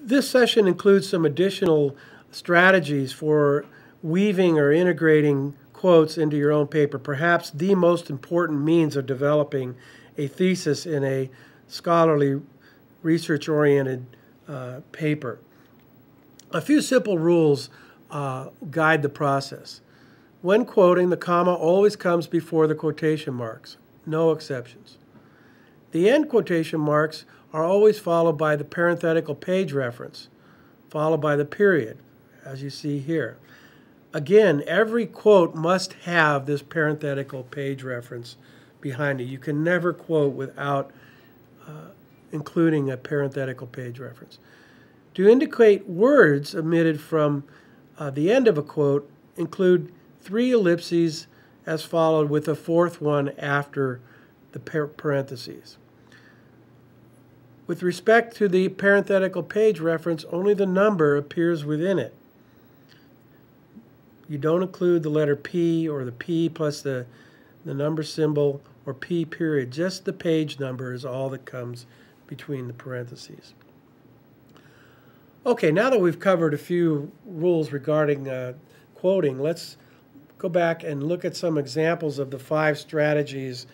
This session includes some additional strategies for weaving or integrating quotes into your own paper, perhaps the most important means of developing a thesis in a scholarly, research-oriented paper. A few simple rules guide the process. When quoting, the comma always comes before the quotation marks, no exceptions. The end quotation marks are always followed by the parenthetical page reference, followed by the period, as you see here. Again, every quote must have this parenthetical page reference behind it. You can never quote without including a parenthetical page reference. To indicate words omitted from the end of a quote, include 3 ellipses as followed with a 4th one after the parentheses. With respect to the parenthetical page reference, only the number appears within it. You don't include the letter P or the P plus the number symbol or P period. Just the page number is all that comes between the parentheses. Okay, now that we've covered a few rules regarding quoting, let's go back and look at some examples of the 5 strategies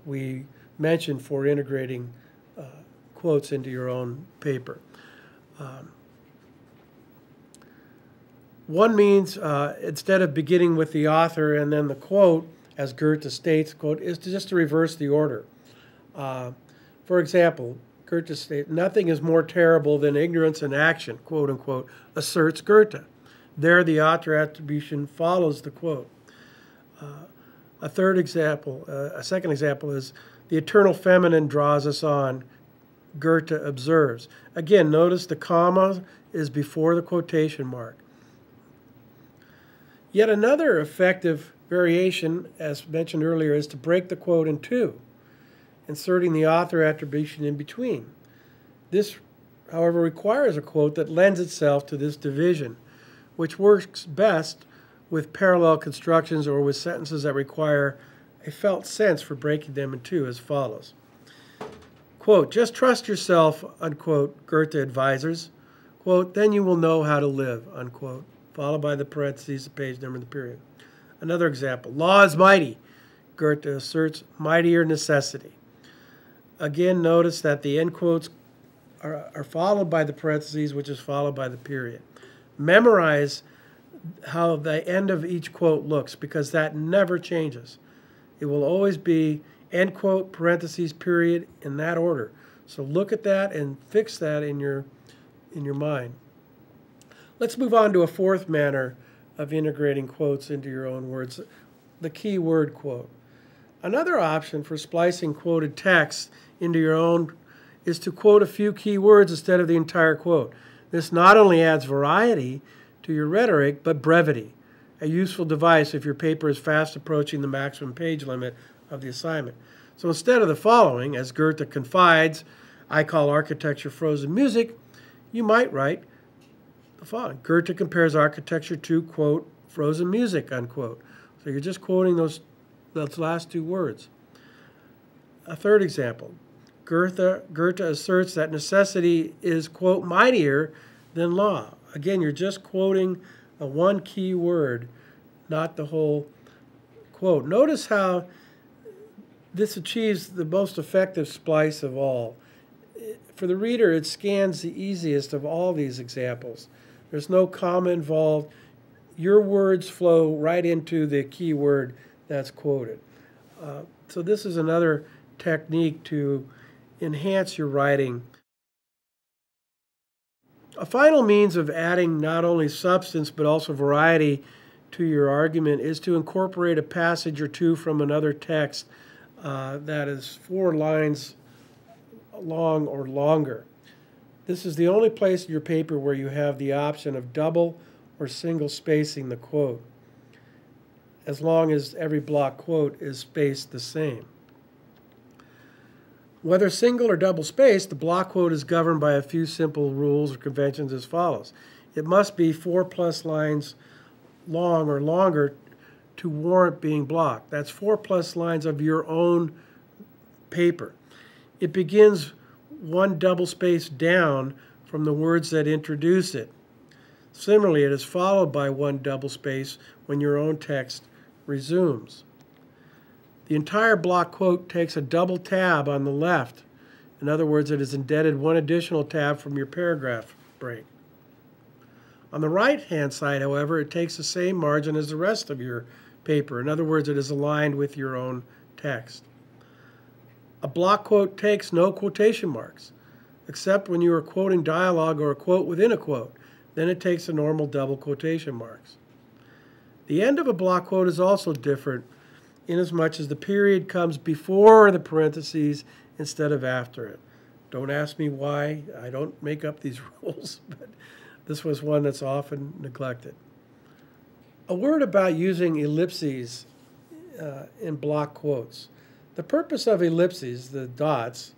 we mentioned for integrating quotes into your own paper. One means, instead of beginning with the author and then the quote, as Goethe states, quote, is just to reverse the order. For example, Goethe states, "Nothing is more terrible than ignorance in action," quote unquote, asserts Goethe. There the author attribution follows the quote. A second example is, "The eternal feminine draws us on," Goethe observes. Again, notice the comma is before the quotation mark. Yet another effective variation, as mentioned earlier, is to break the quote in 2, inserting the author attribution in between. This, however, requires a quote that lends itself to this division, which works best with parallel constructions or with sentences that require a felt sense for breaking them in 2, as follows. Quote, "Just trust yourself," unquote, Goethe advises. Quote, "Then you will know how to live," unquote, followed by the parentheses, the page number, and the period. Another example, "Law is mighty," Goethe asserts, "mightier necessity." Again, notice that the end quotes are followed by the parentheses, which is followed by the period. Memorize how the end of each quote looks, because that never changes. It will always be end quote, parentheses, period, in that order. So look at that and fix that in your mind. Let's move on to a 4th manner of integrating quotes into your own words, the key word quote. Another option for splicing quoted text into your own is to quote a few key words instead of the entire quote. This not only adds variety to your rhetoric, but brevity, a useful device if your paper is fast approaching the maximum page limit of the assignment. So instead of the following, as Goethe confides, "I call architecture frozen music," you might write the following. Goethe compares architecture to, quote, "frozen music," unquote. So you're just quoting those last 2 words. A third example. Goethe asserts that necessity is, quote, "mightier than law." Again, you're just quoting a 1 key word, not the whole quote. Notice how this achieves the most effective splice of all. For the reader, it scans the easiest of all these examples. There's no comma involved. Your words flow right into the key word that's quoted. So this is another technique to enhance your writing. A final means of adding not only substance but also variety to your argument is to incorporate a passage or 2 from another text that is 4 lines long or longer. This is the only place in your paper where you have the option of double or single spacing the quote, as long as every block quote is spaced the same. Whether single or double spaced, the block quote is governed by a few simple rules or conventions as follows. It must be 4+ lines long or longer to warrant being blocked. That's 4+ lines of your own paper. It begins 1 double space down from the words that introduce it. Similarly, it is followed by one double space when your own text resumes. The entire block quote takes a double tab on the left. In other words, it is indented one additional tab from your paragraph break. On the right-hand side, however, it takes the same margin as the rest of your paper. In other words, it is aligned with your own text. A block quote takes no quotation marks, except when you are quoting dialogue or a quote within a quote. Then it takes the normal double quotation marks. The end of a block quote is also different, inasmuch as the period comes before the parentheses instead of after it. Don't ask me why. I don't make up these rules, but this was one that's often neglected. A word about using ellipses in block quotes. The purpose of ellipses, the dots,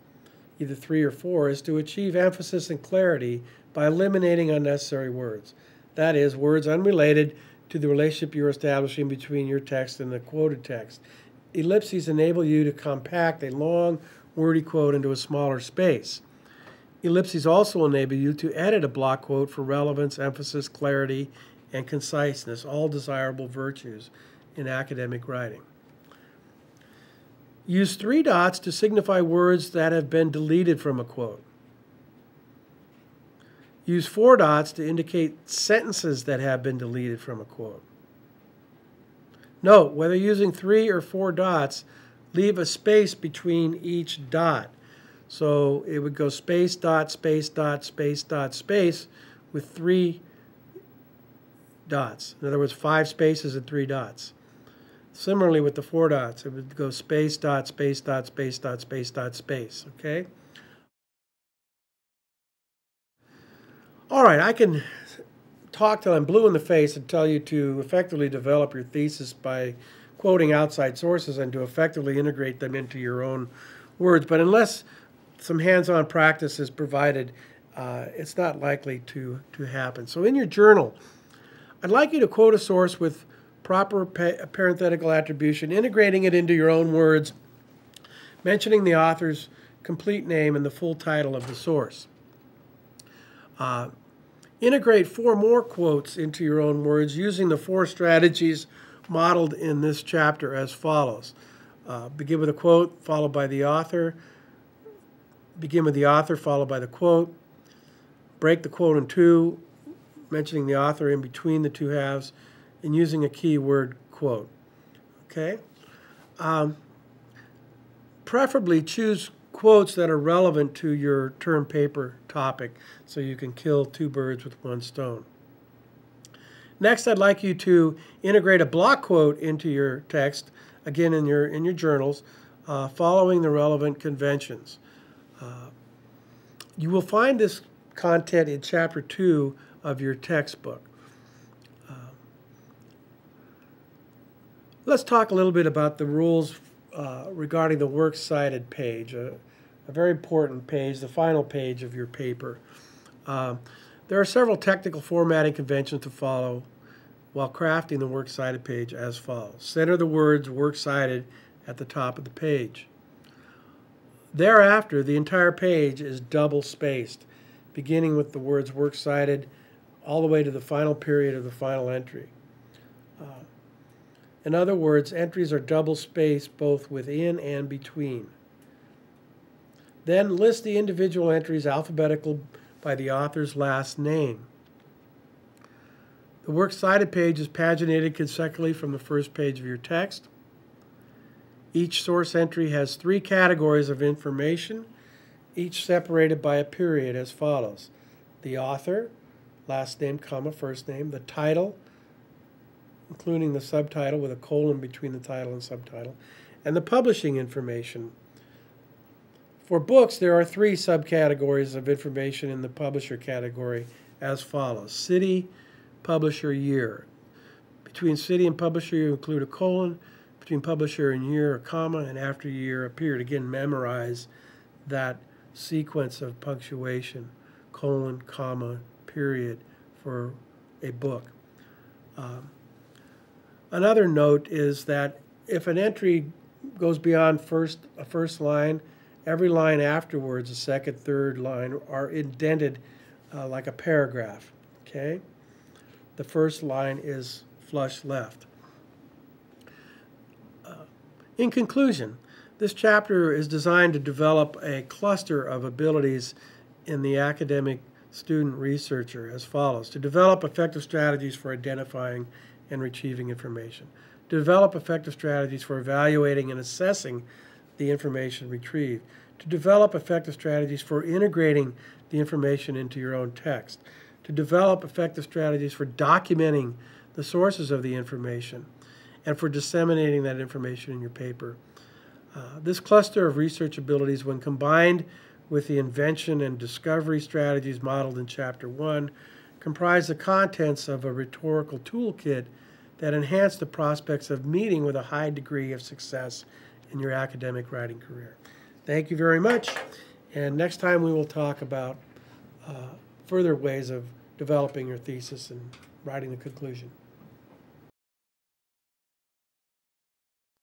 either 3 or 4, is to achieve emphasis and clarity by eliminating unnecessary words. That is, words unrelated to the relationship you're establishing between your text and the quoted text. Ellipses enable you to compact a long, wordy quote into a smaller space. Ellipses also enable you to edit a block quote for relevance, emphasis, clarity, and conciseness, all desirable virtues in academic writing. Use 3 dots to signify words that have been deleted from a quote. Use 4 dots to indicate sentences that have been deleted from a quote. Note, whether using 3 or 4 dots, leave a space between each dot. So it would go space, dot, space, dot, space, dot, space with 3 dots. In other words, 5 spaces and 3 dots. Similarly with the 4 dots, it would go space, dot, space, dot, space, dot, space, dot, space. Okay? All right, I can talk till I'm blue in the face and tell you to effectively develop your thesis by quoting outside sources and to effectively integrate them into your own words. But unless some hands-on practice is provided, it's not likely to happen. So in your journal, I'd like you to quote a source with proper parenthetical attribution, integrating it into your own words, mentioning the author's complete name and the full title of the source. Integrate 4 more quotes into your own words using the 4 strategies modeled in this chapter as follows. Begin with a quote, followed by the author. Begin with the author, followed by the quote. Break the quote in 2, mentioning the author in between the 2 halves, and using a keyword quote. Okay? Preferably choose quotes that are relevant to your term paper topic so you can kill 2 birds with 1 stone. Next, I'd like you to integrate a block quote into your text, again in your journals, following the relevant conventions. You will find this content in Chapter 2 of your textbook. Let's talk a little bit about the rules regarding the works cited page, a very important page, the final page of your paper. There are several technical formatting conventions to follow while crafting the works cited page as follows. Center the words works cited at the top of the page. Thereafter, the entire page is double spaced, beginning with the words works cited all the way to the final period of the final entry. In other words, entries are double spaced both within and between. Then list the individual entries alphabetical by the author's last name. The works cited page is paginated consecutively from the first page of your text. Each source entry has 3 categories of information, each separated by a period as follows. The author, last name, comma, first name, the title, including the subtitle with a colon between the title and subtitle, and the publishing information. For books, there are 3 subcategories of information in the publisher category as follows. City, publisher, year. Between city and publisher, you include a colon. Between publisher and year, a comma, and after year, a period. Again, memorize that sequence of punctuation, colon, comma, period, for a book. Another note is that if an entry goes beyond a first line, every line afterwards, the second, third line, are indented like a paragraph. Okay? The first line is flush left. In conclusion, this chapter is designed to develop a cluster of abilities in the academic student researcher as follows: to develop effective strategies for identifying and retrieving information, to develop effective strategies for evaluating and assessing the information retrieved, to develop effective strategies for integrating the information into your own text, to develop effective strategies for documenting the sources of the information, and for disseminating that information in your paper. This cluster of research abilities, when combined with the invention and discovery strategies modeled in Chapter 1, comprise the contents of a rhetorical toolkit that enhance the prospects of meeting with a high degree of success in your academic writing career. Thank you very much, and next time we will talk about further ways of developing your thesis and writing the conclusion.